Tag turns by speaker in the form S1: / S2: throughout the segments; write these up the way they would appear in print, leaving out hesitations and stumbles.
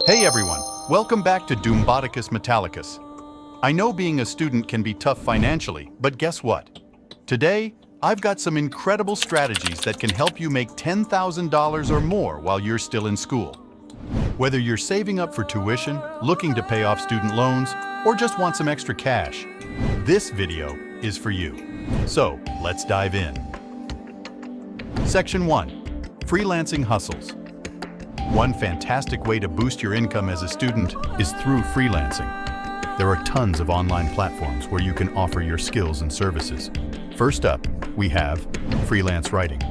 S1: Hey everyone, welcome back to Doomboticus Metallicus. I know being a student can be tough financially, but guess what? Today, I've got some incredible strategies that can help you make $10,000 or more while you're still in school. Whether you're saving up for tuition, looking to pay off student loans, or just want some extra cash, this video is for you. So, let's dive in. Section 1. Freelancing Hustles. One fantastic way to boost your income as a student is through freelancing. There are tons of online platforms where you can offer your skills and services. First up, we have freelance writing.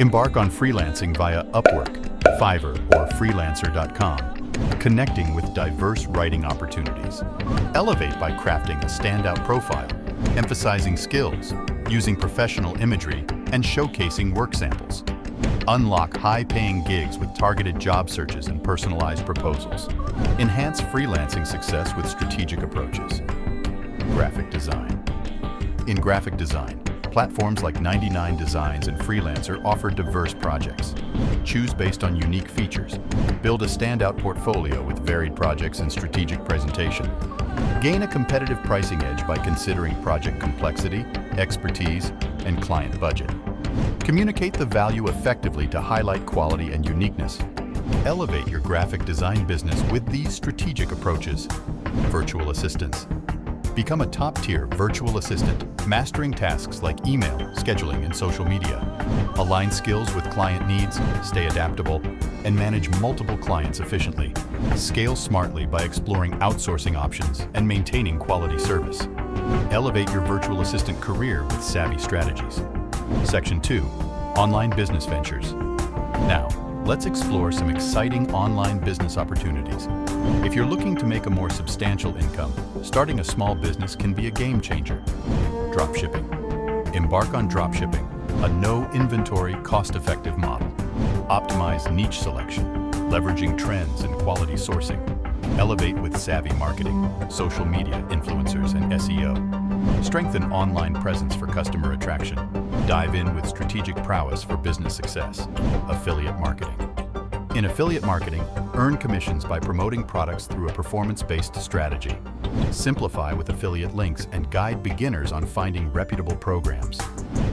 S1: Embark on freelancing via Upwork, Fiverr, or freelancer.com, connecting with diverse writing opportunities. Elevate by crafting a standout profile, emphasizing skills, using professional imagery, and showcasing work samples. Unlock high-paying gigs with targeted job searches and personalized proposals. Enhance freelancing success with strategic approaches. Graphic design. In graphic design, platforms like 99 Designs and Freelancer offer diverse projects. Choose based on unique features. Build a standout portfolio with varied projects and strategic presentation. Gain a competitive pricing edge by considering project complexity, expertise, and client budget. Communicate the value effectively to highlight quality and uniqueness. Elevate your graphic design business with these strategic approaches. Virtual assistants. Become a top-tier virtual assistant, mastering tasks like email, scheduling, and social media. Align skills with client needs, stay adaptable, and manage multiple clients efficiently. Scale smartly by exploring outsourcing options and maintaining quality service. Elevate your virtual assistant career with savvy strategies. Section 2. Online Business Ventures. Now, let's explore some exciting online business opportunities. If you're looking to make a more substantial income, starting a small business can be a game changer. Dropshipping. Embark on dropshipping, a no-inventory, cost-effective model. Optimize niche selection, leveraging trends and quality sourcing. Elevate with savvy marketing, social media influencers, and SEO. Strengthen online presence for customer attraction. Dive in with strategic prowess for business success. Affiliate marketing. In affiliate marketing, earn commissions by promoting products through a performance-based strategy. Simplify with affiliate links and guide beginners on finding reputable programs.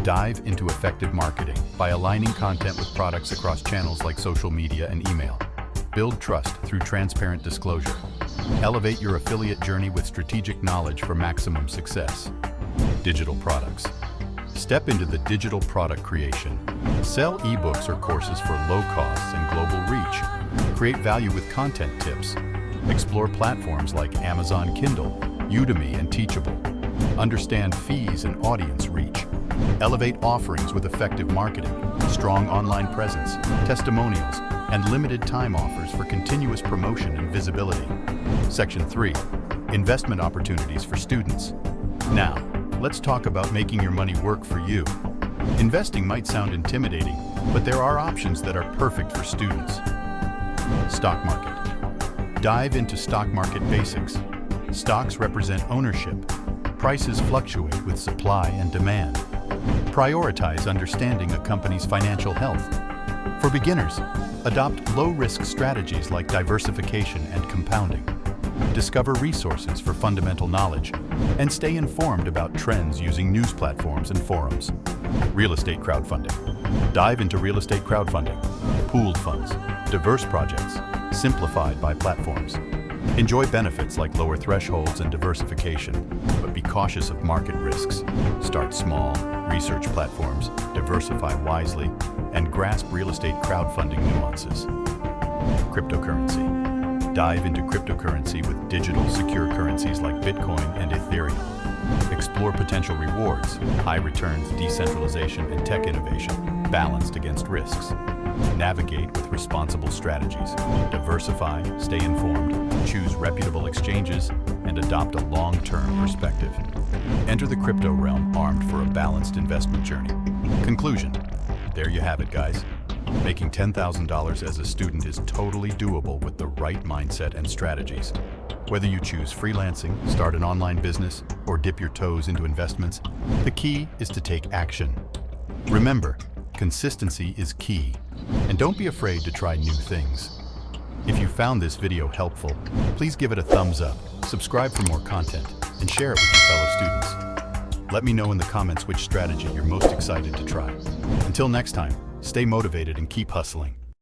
S1: Dive into effective marketing by aligning content with products across channels like social media and email. Build trust through transparent disclosure. Elevate your affiliate journey with strategic knowledge for maximum success. Digital products. Step into the digital product creation. Sell ebooks or courses for low costs and global reach. Create value with content tips. Explore platforms like Amazon Kindle, Udemy, and Teachable. Understand fees and audience reach. Elevate offerings with effective marketing, strong online presence, testimonials, and limited time offers for continuous promotion and visibility. Section 3. Investment opportunities for students. Now, let's talk about making your money work for you. Investing might sound intimidating, but there are options that are perfect for students. Stock market. Dive into stock market basics. Stocks represent ownership. Prices fluctuate with supply and demand. Prioritize understanding a company's financial health. For beginners, adopt low-risk strategies like diversification and compounding. Discover resources for fundamental knowledge, and stay informed about trends using news platforms and forums. Real estate crowdfunding. Dive into real estate crowdfunding, pooled funds, diverse projects, simplified by platforms. Enjoy benefits like lower thresholds and diversification, but be cautious of market risks. Start small, research platforms, diversify wisely, and grasp real estate crowdfunding nuances. Cryptocurrency. Dive into cryptocurrency with digital secure currencies like Bitcoin and Ethereum. Explore potential rewards, high returns, decentralization, and tech innovation, balanced against risks. Navigate with responsible strategies. Diversify, stay informed, choose reputable exchanges, and adopt a long-term perspective. Enter the crypto realm armed for a balanced investment journey. Conclusion. There you have it, guys. Making $10,000 as a student is totally doable with the right mindset and strategies. Whether you choose freelancing, start an online business, or dip your toes into investments, the key is to take action. Remember, consistency is key, and don't be afraid to try new things. If you found this video helpful, please give it a thumbs up, subscribe for more content, and share it with your fellow students. Let me know in the comments which strategy you're most excited to try. Until next time, stay motivated and keep hustling.